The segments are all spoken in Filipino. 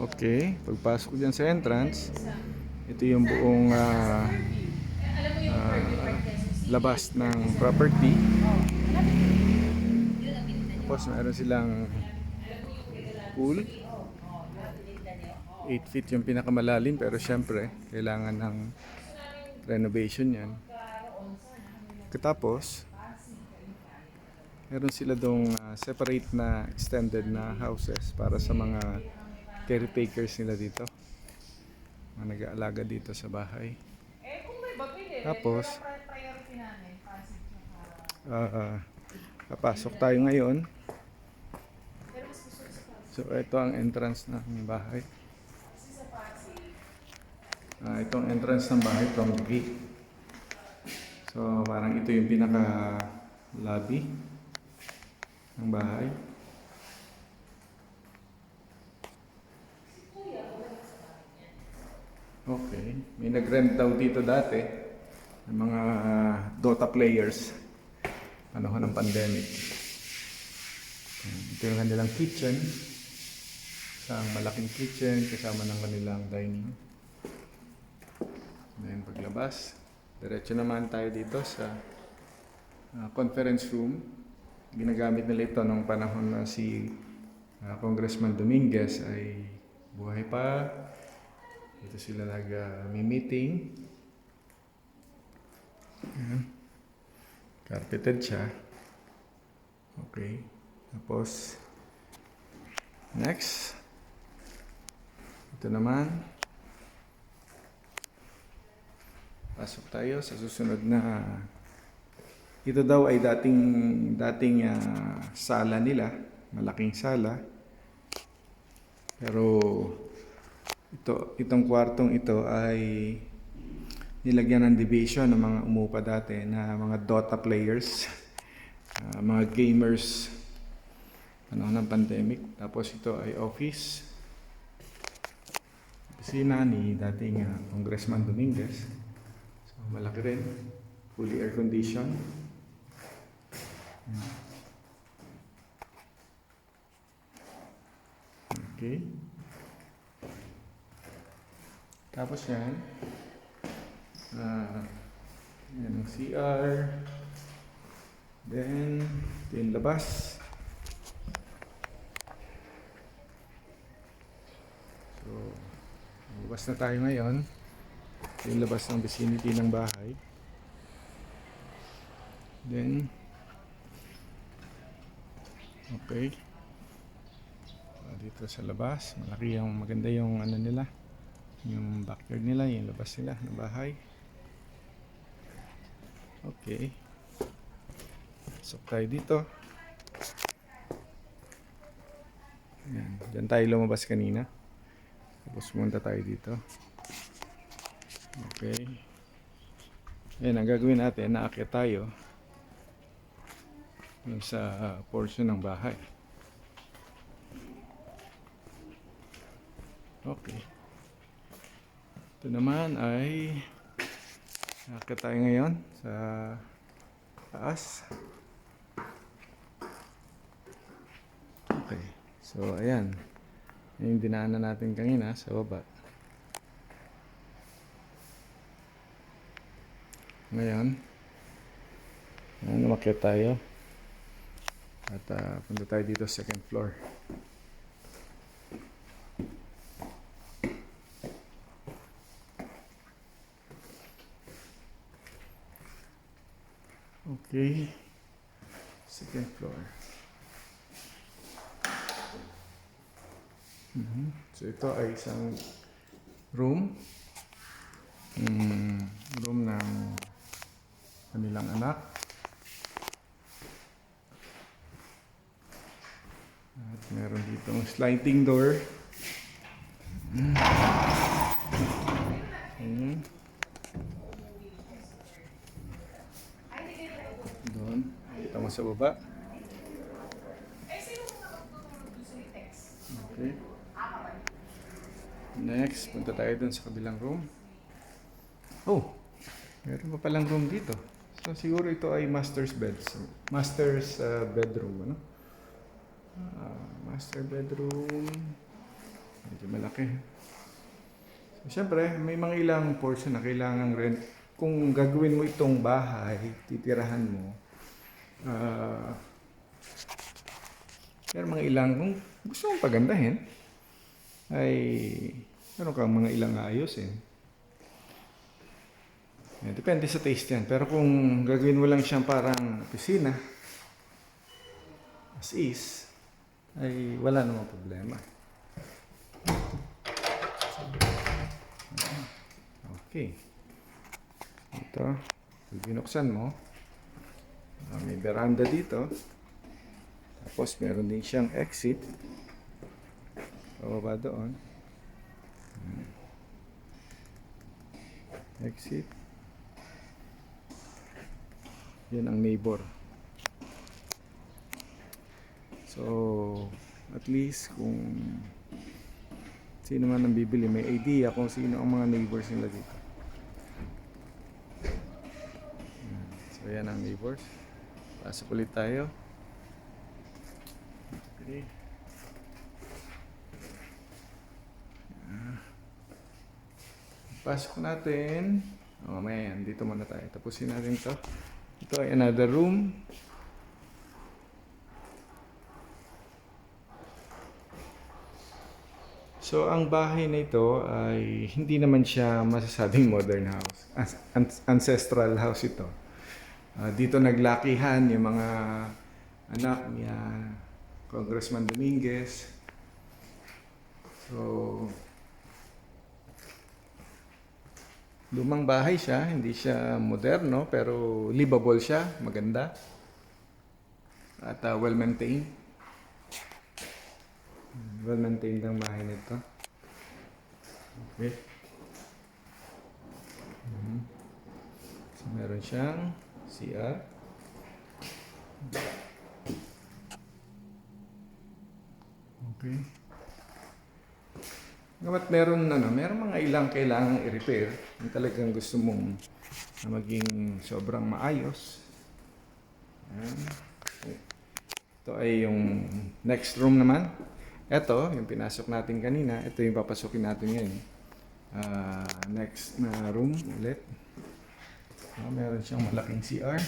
Okay, pagpasok dyan sa entrance, ito yung buong labas ng property. Tapos meron silang pool. 8 feet yung pinakamalalim, pero syempre kailangan ng renovation yan. Tapos meron sila dong separate na extended na houses para sa mga caretakers nila dito, mga nag-aalaga dito sa bahay. Tapos papasok tayo ngayon. So ito ang entrance ng bahay. Itong entrance ng bahay from the gate. So parang ito yung pinaka lobby ng bahay. Okay, may nag-rent daw dito dati ng mga Dota players panahon ng pandemic. Ito yung kanilang kitchen, isang malaking kitchen kasama ng kanilang dining. Then paglabas, diretso naman tayo dito sa conference room. Ginagamit nila ito nung panahon na si Congressman Dominguez ay buhay pa. Dito sila nag-meeting. Carpeted siya. Okay. Tapos, next. Ito naman. Pasok tayo sa susunod na. Ito daw ay dating sala nila. Malaking sala. Pero itong kwartong ito ay nilagyan ng division ng mga umupa dati na mga Dota players, mga gamers ng pandemic. Tapos ito ay office, opisina ni dating Congressman Dominguez. So malaki rin, fully air conditioned. Okay. Tapos yan, yan ang CR. Then, ito yung labas. So, labas na tayo ngayon. Ito yung labas ng vicinity ng bahay. Then, okay. Dito sa labas, malaki yung maganda yung ano nila. Yung backyard nila, yung labas nila ng bahay. Okay. Pasok tayo dito. Ayan. Diyan tayo lumabas kanina. Tapos pumunta tayo dito. Okay. Ayan, ang gagawin natin, naakyat tayo yung sa portion ng bahay. Okay. Ito naman ay naakyat tayo ngayon sa taas. Okay. So, ayan. Yung dinaanan natin kanina sa baba. Ngayon, umakyat tayo. At punta tayo dito sa second floor. Okay, second floor. So ito ay isang room. Room ng kanilang anak. At meron ditong sliding door. Doon, kita mo sa baba. Okay. Next, punta tayo dun sa kabilang room. Oh, meron pa palang room dito. So siguro ito ay master's bedroom, ano? Master bedroom. Medyo malaki. So, siyempre, may mga ilang portion na kailangan rent. Kung gagawin mo itong bahay, titirahan mo, ah, pero mga ilang, kung gusto mong pagandahin, ay meron kang mga ilang ayusin. Depende sa taste yan. Pero kung gagawin mo lang siyang parang opisina, as is, ay wala namang problema. Okay. Ito, pag binuksan mo, may veranda dito. Tapos meron din siyang exit. Pababa doon. Exit. Yan ang neighbor. So, at least kung sino man ang bibili, may idea kung sino ang mga neighbors nila dito. So, yan ang neighbors. Pasok ulit tayo. Okay. Pasok natin. Mamaya yan, dito muna tayo. Tapusin natin to. Ito ay another room. So, ang bahay na ito ay hindi naman siya masasabing modern house. Ancestral house ito. Dito naglakihan yung mga anak niya, Congressman Dominguez. So, lumang bahay siya, hindi siya moderno, pero livable siya, maganda. At well-maintained. Well-maintained ang bahay nito. Okay. So, meron siyang CR. Okay. Dapat meron mga ilang kailangang i-repair kung talagang gusto mong maging sobrang maayos. Ayan. Ito ay yung next room naman. Ito, yung pinasok natin kanina. Ito yung papasukin natin ngayon. Next na room ulit. Meron siyang malaking CR.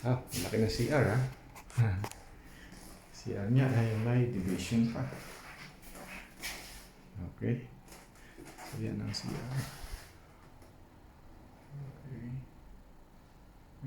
Malaki na CR CR niya ay may division pa. Okay. So, yan ang CR. Okay.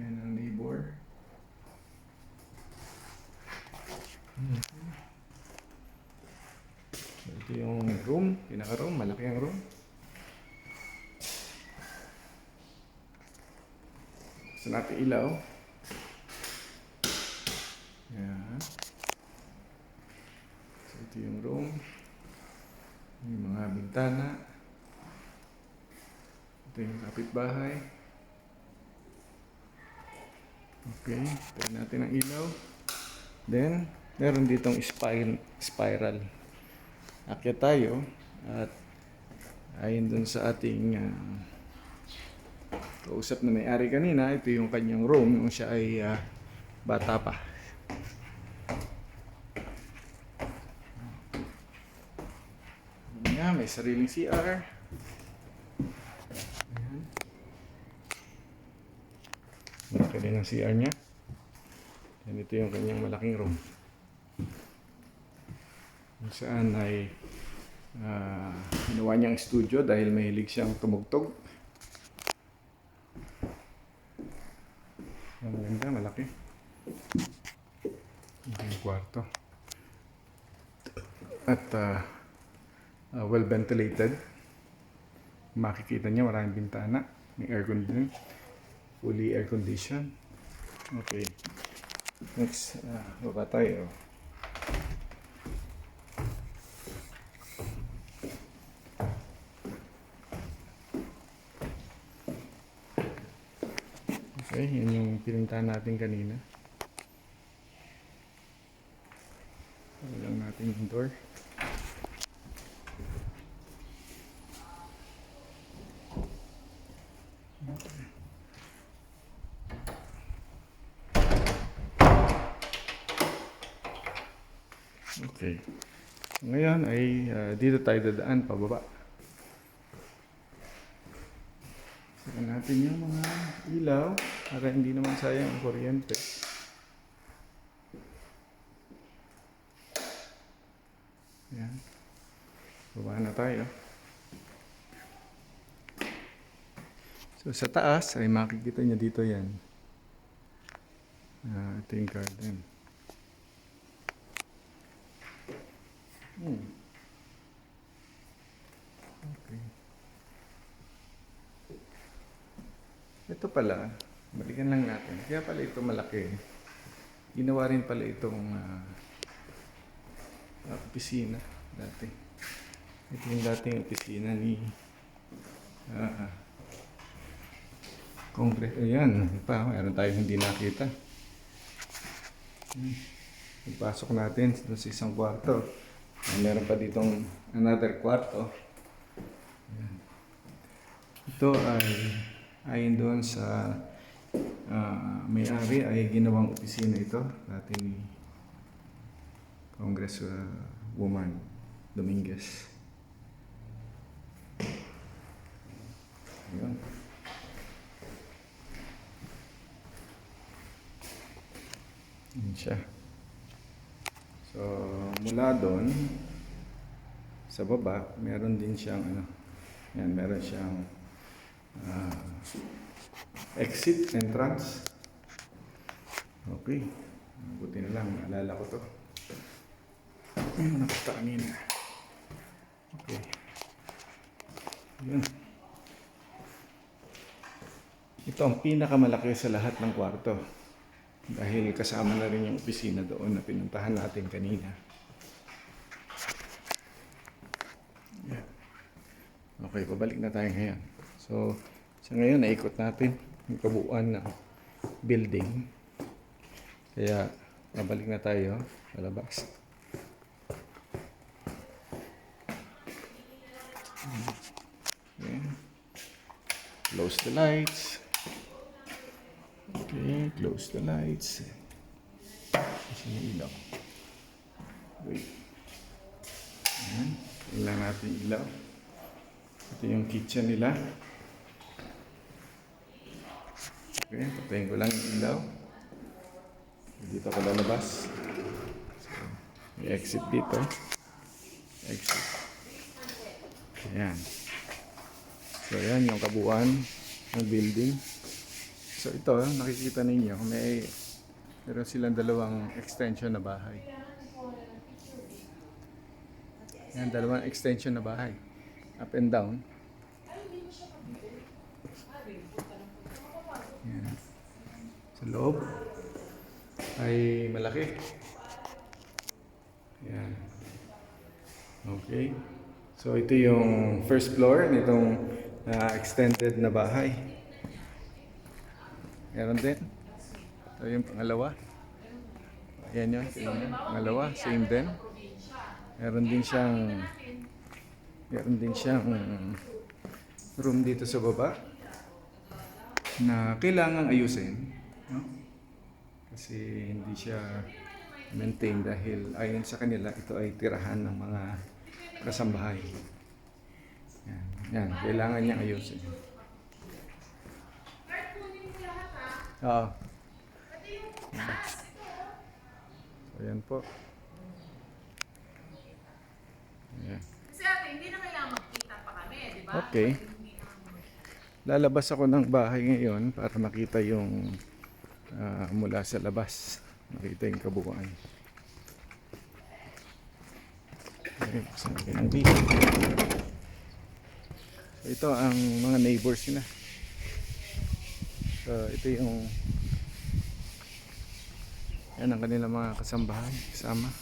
Yan ang neighbor. Okay. So, ito yung room. Pinaka-room. Malaki ang room. Gusto natin ilaw. Yan. So, ito yung room. Yung mga bintana. Ito yung kapitbahay. Okay, tayo natin ang ilaw. Then, meron ditong spiral. Akyat tayo at ayon dun sa ating kausap na may-ari kanina, ito yung kanyang room nung siya ay bata pa. May sariling CR. Ayan. Malaki din ang CR niya. And ito yung kanyang malaking room. Kung saan ay ginawa niyang studio dahil mahilig siyang tumugtog. Ang ganda, malaki. Ito yung kwarto. At well ventilated. Makikita niya maraming bintana, may air conditioning, fully air conditioned. Okay. Next, baba tayo. Okay, yan yung pinintahan natin kanina. Lang natin yung door. Okay. Ngayon ay dito tayo dadaan pababa. Saka natin yung mga ilaw para hindi naman sayang ang kuryente. Ayan. Baba na tayo. So sa taas ay makikita nyo dito yan. Ito yung garden. Okay. Ito pala, balikan lang natin. Kaya pala ito malaki. Ginawa rin pala itong opisina dati. Ito yung dating opisina ni Congress. Ayan, mayroon tayong hindi nakita. Pagpasok natin sa isang kwarto. Meron pa ditong another kwarto. Ayan. Ito ay ayon doon sa may-ari ay ginawang opisina ito dati ni Congress woman Dominguez. Ayan. Ayan siya. So, mula doon sa baba, meron din siyang yan, meron siyang exit entrance. Okay. Buti na lang, naalala ko to. Ayun, nakita kanina. Okay. Yun. Ito ang pinakamalaki sa lahat ng kwarto. Dahil kasama na rin yung opisina doon na pinuntahan natin kanina. Yeah. Okay, pabalik na tayo ngayon. So, sa ngayon, naikot natin yung kabuuan ng building. Kaya, pabalik na tayo sa labas. Okay. Close the lights. Okay, close the lights. Kasi yung ilaw. Wait. Ayan. Ilang natin ilaw. Ito yung kitchen nila. Okay, patayin ko lang yung ilaw. Dito ako lalabas. So, may exit dito. Exit. Ayan. So, ayan yung kabuuan ng building. So, ito, nakikita ninyo, meron silang dalawang extension na bahay. Ayan, dalawang extension na bahay. Up and down. Ayan. Sa loob ay malaki. Ayan. Okay. So, ito yung first floor nitong extended na bahay. Meron din. Ito yung pangalawa. Ayan yun. Pangalawa, same din. Meron din siyang room dito sa baba na kailangang ayusin. No? Kasi hindi siya maintain dahil ayon sa kanila ito ay tirahan ng mga kasambahay. Yan, kailangan niyang ayusin. Oo. So, yan po. Ayan. Kasi ate, hindi na kailangan magkita pa kami, di ba? Okay. Lalabas ako ng bahay ngayon para makita yung mula sa labas. Makita yung kabuuan. Okay, sabi ng dito. So, ito ang mga neighbors nila. So, ito yung yan ang kanilang mga kasambahan kasama.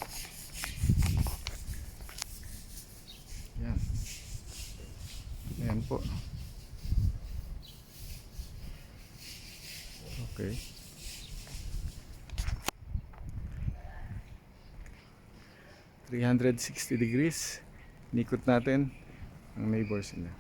Yan. Ayan po. Okay. $360 degrees. Nikot natin ang neighbors nila.